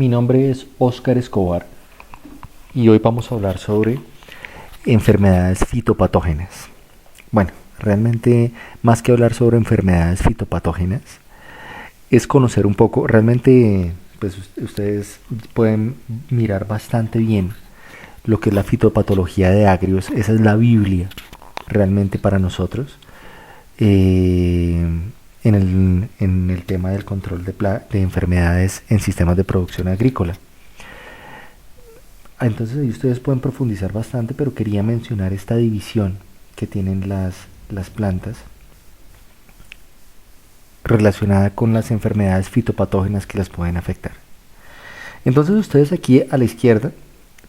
Mi nombre es Óscar Escobar y hoy vamos a hablar sobre enfermedades fitopatógenas. Bueno, realmente más que hablar sobre enfermedades fitopatógenas es conocer un poco, realmente pues ustedes pueden mirar bastante bien lo que es la fitopatología de agrios. Esa es la Biblia realmente para nosotros en el tema del control de enfermedades en sistemas de producción agrícola. Entonces ahí ustedes pueden profundizar bastante, pero quería mencionar esta división que tienen las plantas relacionada con las enfermedades fitopatógenas que las pueden afectar. Entonces ustedes aquí a la izquierda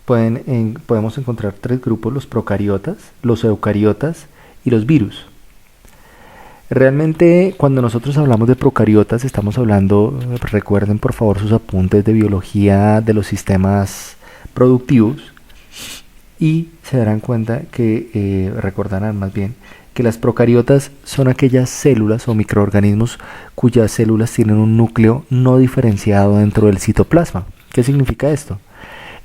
podemos encontrar tres grupos: los procariotas, los eucariotas y los virus. Realmente cuando nosotros hablamos de procariotas estamos hablando, recuerden por favor sus apuntes de biología de los sistemas productivos, y se darán cuenta que, recordarán más bien, que las procariotas son aquellas células o microorganismos cuyas células tienen un núcleo no diferenciado dentro del citoplasma. ¿Qué significa esto?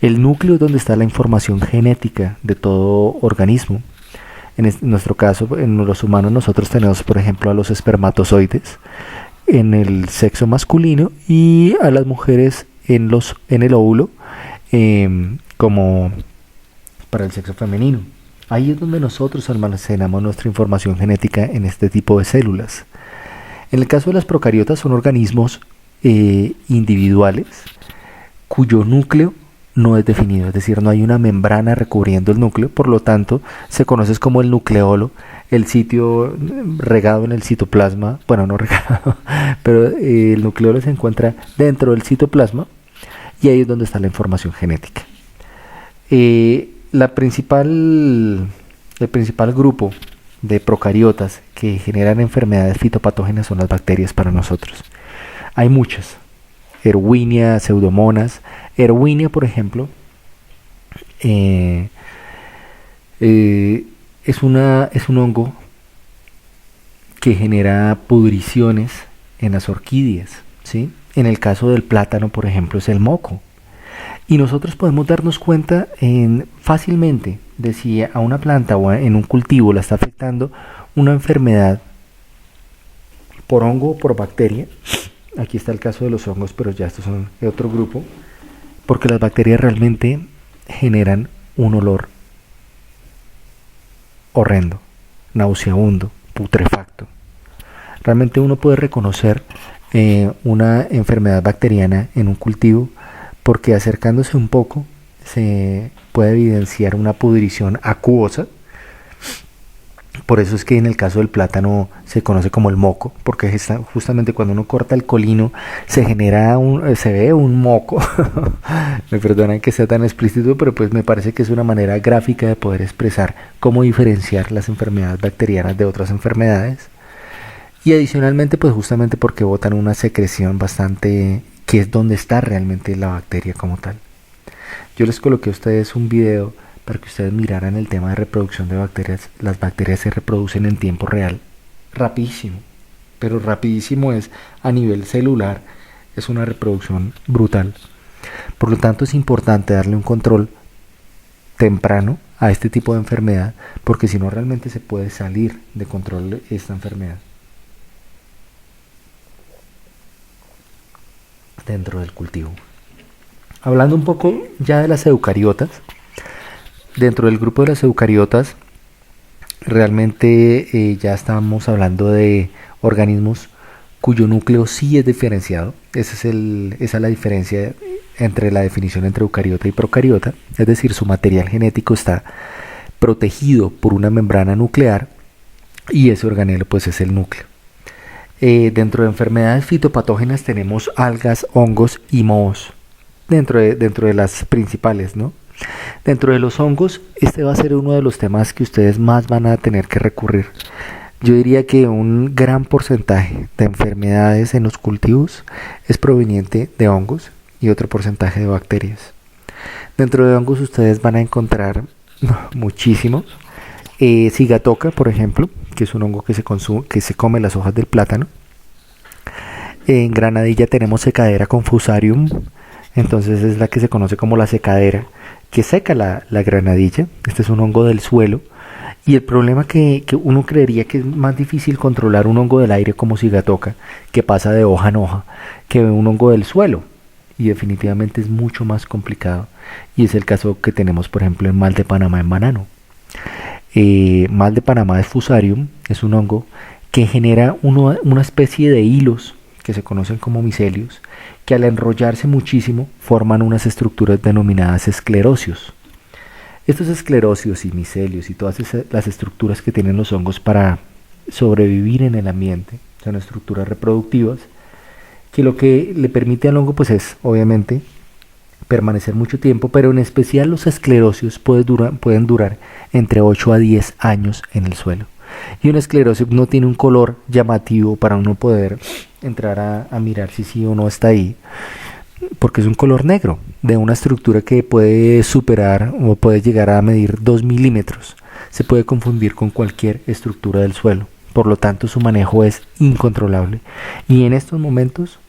El núcleo es donde está la información genética de todo organismo. En nuestro caso, en los humanos, nosotros tenemos, por ejemplo, a los espermatozoides en el sexo masculino y a las mujeres en el óvulo, como para el sexo femenino. Ahí es donde nosotros almacenamos nuestra información genética en este tipo de células. En el caso de las procariotas son organismos individuales cuyo núcleo no es definido, es decir, no hay una membrana recubriendo el núcleo, por lo tanto se conoce como el nucleolo, el sitio regado en el citoplasma, bueno, no regado, pero el nucleolo se encuentra dentro del citoplasma y ahí es donde está la información genética. El principal grupo de procariotas que generan enfermedades fitopatógenas son las bacterias para nosotros. Hay muchas: Erwinia, Pseudomonas. Erwinia, por ejemplo, es un hongo que genera pudriciones en las orquídeas, ¿sí? En el caso del plátano, por ejemplo, es el moco. Y nosotros podemos darnos cuenta fácilmente de si a una planta o en un cultivo la está afectando una enfermedad por hongo o por bacteria. Aquí está el caso de los hongos, pero ya estos son de otro grupo, porque las bacterias realmente generan un olor horrendo, nauseabundo, putrefacto. Realmente uno puede reconocer una enfermedad bacteriana en un cultivo porque acercándose un poco se puede evidenciar una pudrición acuosa. Por eso es que en el caso del plátano se conoce como el moco, porque justamente cuando uno corta el colino se ve un moco. Me perdonan que sea tan explícito, pero pues me parece que es una manera gráfica de poder expresar cómo diferenciar las enfermedades bacterianas de otras enfermedades. Y adicionalmente, pues justamente porque botan una secreción bastante, que es donde está realmente la bacteria como tal. Yo les coloqué a ustedes un video para que ustedes miraran el tema de reproducción de bacterias. Las bacterias se reproducen en tiempo real, rapidísimo, pero rapidísimo es a nivel celular, es una reproducción brutal. Por lo tanto es importante darle un control temprano a este tipo de enfermedad, porque si no realmente se puede salir de control esta enfermedad dentro del cultivo. Hablando un poco ya de las eucariotas, dentro del grupo de las eucariotas, realmente ya estamos hablando de organismos cuyo núcleo sí es diferenciado. Esa es la diferencia entre la definición entre eucariota y procariota, es decir, su material genético está protegido por una membrana nuclear y ese organelo pues es el núcleo. Dentro de enfermedades fitopatógenas tenemos algas, hongos y mohos, dentro de las principales, ¿no? Dentro de los hongos, este va a ser uno de los temas que ustedes más van a tener que recurrir. Yo diría que un gran porcentaje de enfermedades en los cultivos es proveniente de hongos y otro porcentaje de bacterias. Dentro de hongos ustedes van a encontrar muchísimos. Sigatoka, por ejemplo, que es un hongo que se come las hojas del plátano. En Granadilla tenemos Secadera confusarium, Entonces es la que se conoce como la secadera, que seca la granadilla. Este es un hongo del suelo. Y el problema que uno creería que es más difícil controlar un hongo del aire como sigatoca, que pasa de hoja en hoja, que un hongo del suelo. Y definitivamente es mucho más complicado. Y es el caso que tenemos, por ejemplo, en mal de Panamá en banano. Mal de Panamá de Fusarium es un hongo que genera una especie de hilos que se conocen como micelios, que al enrollarse muchísimo forman unas estructuras denominadas esclerosios. Estos esclerosios y micelios y todas las estructuras que tienen los hongos para sobrevivir en el ambiente son estructuras reproductivas que lo que le permite al hongo pues es obviamente permanecer mucho tiempo, pero en especial los esclerosios pueden durar entre 8 a 10 años en el suelo. Y un esclerosio no tiene un color llamativo para uno poder entrar a mirar si sí o no está ahí, porque es un color negro de una estructura que puede superar o puede llegar a medir 2 milímetros. Se puede confundir con cualquier estructura del suelo, por lo tanto su manejo es incontrolable. Y en estos momentos,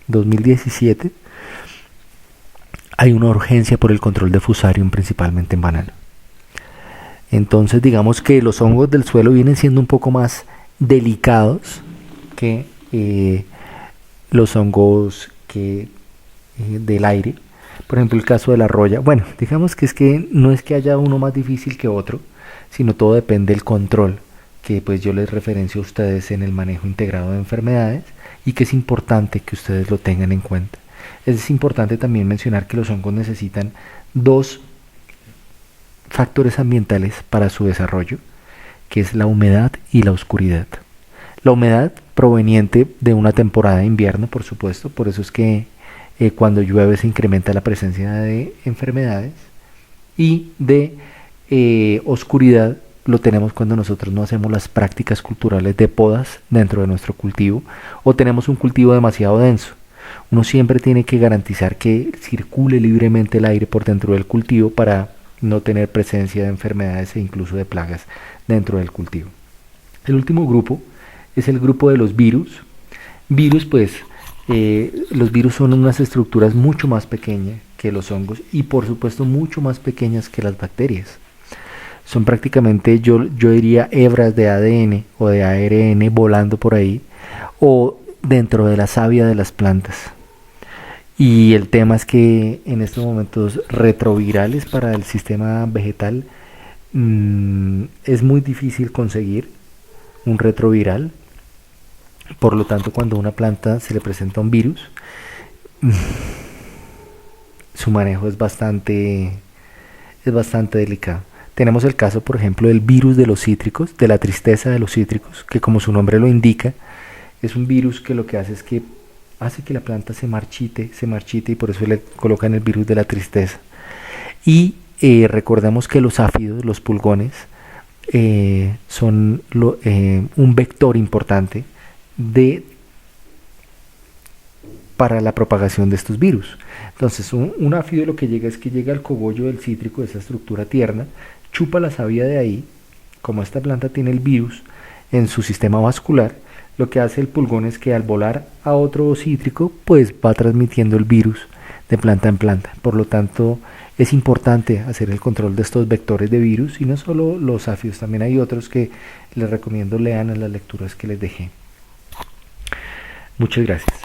2017, hay una urgencia por el control de Fusarium, principalmente en banano. Entonces digamos que los hongos del suelo vienen siendo un poco más delicados que los hongos del aire. Por ejemplo, el caso de la roya. Bueno, digamos que no es que haya uno más difícil que otro, sino todo depende del control que pues yo les referencio a ustedes en el manejo integrado de enfermedades y que es importante que ustedes lo tengan en cuenta. Es importante también mencionar que los hongos necesitan dos factores ambientales para su desarrollo, que es la humedad y la oscuridad. La humedad proveniente de una temporada de invierno, por supuesto, por eso es que cuando llueve se incrementa la presencia de enfermedades, y de oscuridad lo tenemos cuando nosotros no hacemos las prácticas culturales de podas dentro de nuestro cultivo o tenemos un cultivo demasiado denso. Uno siempre tiene que garantizar que circule libremente el aire por dentro del cultivo para no tener presencia de enfermedades e incluso de plagas dentro del cultivo. El último grupo es el grupo de los virus. Virus, pues, los virus son unas estructuras mucho más pequeñas que los hongos y por supuesto mucho más pequeñas que las bacterias. Son prácticamente, yo diría, hebras de ADN o de ARN volando por ahí o dentro de la savia de las plantas. Y el tema es que en estos momentos retrovirales para el sistema vegetal es muy difícil conseguir un retroviral. Por lo tanto, cuando a una planta se le presenta un virus, su manejo es bastante delicado. Tenemos el caso, por ejemplo, del virus de los cítricos, de la tristeza de los cítricos, que como su nombre lo indica, es un virus que lo que hace es que hace que la planta se marchite y por eso le colocan el virus de la tristeza. Y recordemos que los áfidos, los pulgones, son un vector importante para la propagación de estos virus. Entonces un áfido lo que llega es que llega al cogollo del cítrico, de esa estructura tierna, chupa la savia de ahí. Como esta planta tiene el virus en su sistema vascular, lo que hace el pulgón es que al volar a otro cítrico pues va transmitiendo el virus de planta en planta. Por lo tanto es importante hacer el control de estos vectores de virus y no solo los áfidos, también hay otros que les recomiendo lean en las lecturas que les dejé. Muchas gracias.